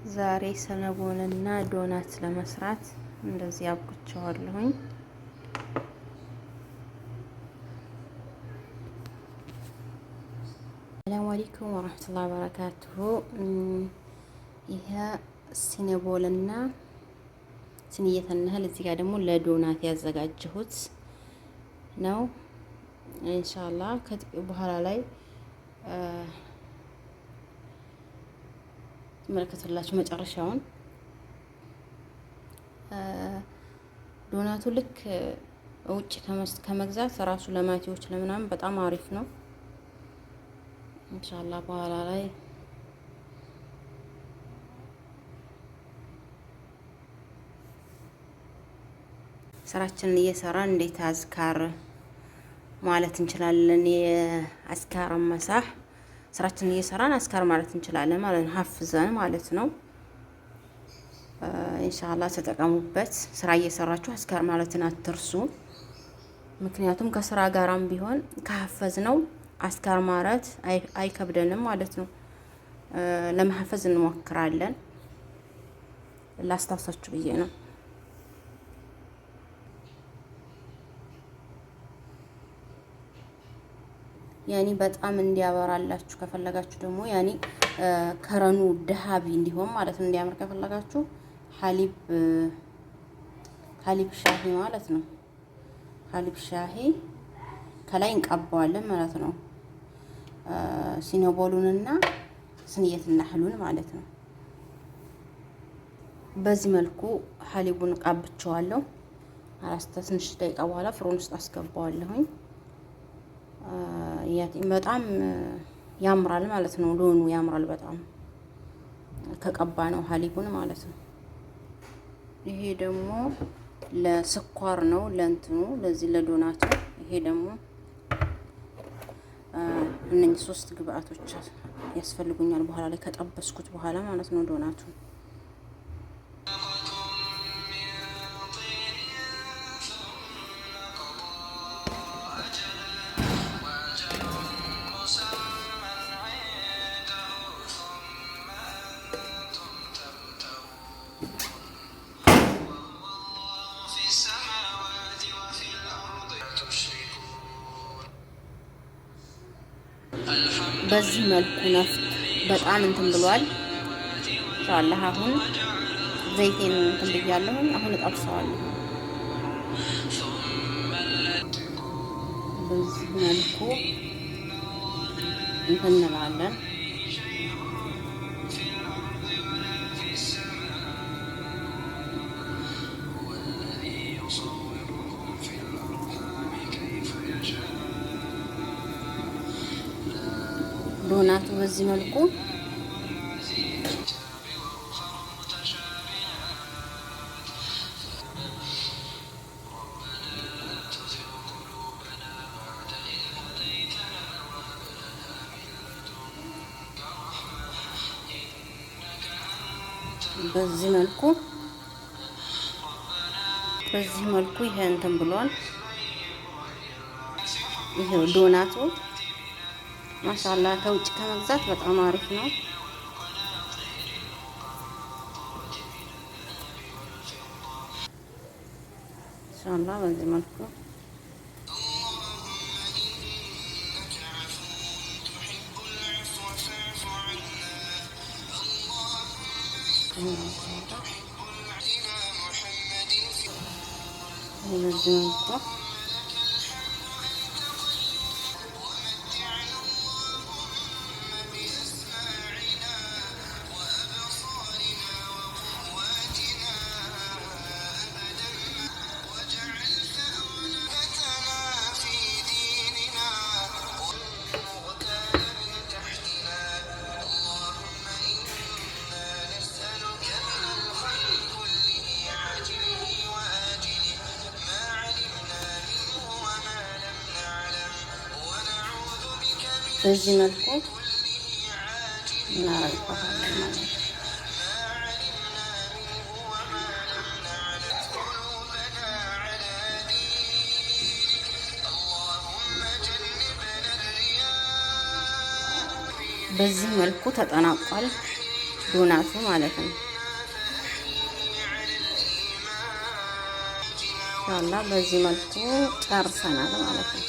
ዛሬ ሰነቦንና ዶናት ለመስራት እንደዚህ አብኩቸዋለሁኝ። ሰላም አለይኩም ወራህመቱላሂ ወበረካቱሁ። ይሄ ሲነቦልና ስንየተነህል እዚህ ጋር ደግሞ ለዶናት ያዘጋጀሁት ነው። ኢንሻአላህ ከጥቂት በኋላ ላይ ተመልከቱላችሁ መጨረሻውን። ዶናቱ ልክ ውጭ ከመግዛት ራሱ ለማቲዎች ለምናምን በጣም አሪፍ ነው። ኢንሻአላህ በኋላ ላይ ስራችንን እየሰራን እንዴት አዝካር ማለት እንችላለን። የአዝካር መሳህ ስራችንን እየሰራን አዝካር ማለት እንችላለን ማለት ነው። ሀፍዘን ማለት ነው። ኢንሻአላህ ተጠቀሙበት። ስራ እየሰራችሁ አዝካር ማለትን አትርሱ። ምክንያቱም ከስራ ጋራም ቢሆን ከሀፈዝ ነው አዝካር ማለት አይከብደንም ማለት ነው። ለመሐፈዝ እንሞክራለን። ላስታውሳችሁ ብዬ ነው። ያኒ በጣም እንዲያበራላችሁ ከፈለጋችሁ ደግሞ ያኒ ከረኑ ደሃቢ እንዲሆን ማለት ነው። እንዲያምር ከፈለጋችሁ ሀሊብ ሻሂ ማለት ነው። ሀሊብ ሻሂ ከላይ እንቀባዋለን ማለት ነው። ሲነቦሉንና ስንየትና ህሉን ማለት ነው። በዚህ መልኩ ሀሊቡን ቀብቼዋለሁ። ትንሽ ደቂቃ በኋላ ፍሮን ውስጥ አስገባዋለሁኝ። በጣም ያምራል ማለት ነው። ሎኑ ያምራል በጣም ከቀባ ነው ሀሊቡን ማለት ነው። ይሄ ደግሞ ለስኳር ነው ለእንትኑ ለዚህ ለዶናቱ። ይሄ ደግሞ እነኚህ 3 ግብአቶች ያስፈልጉኛል በኋላ ላይ ከጠበስኩት በኋላ ማለት ነው ዶናቱ። በዚህ መልኩ ነፍጥ በጣም እንትን ብሏል። ኢንሻአላህ አሁን ዘይቴን እንትን ብያለሁ። አሁን እጠብሰዋለሁ። በዚህ መልኩ እንትን እንላለን። ዶናቱ በዚህ መልኩ በዚህ መልኩ ይሄ እንትን ብሏል። ይሄው ዶናቱ ማሻአላህ ከውጭ ከመግዛት በጣም አሪፍ ነው። ማሻአላህ በዚህ መልኩ በዚህ መልኩ እናረግበታለን ማለት ነው። በዚህ መልኩ ተጠናቋል። ዶናቱ ማለት ነው። ኢንሻአላህ በዚህ መልኩ ጨርሰናል ማለት ነው።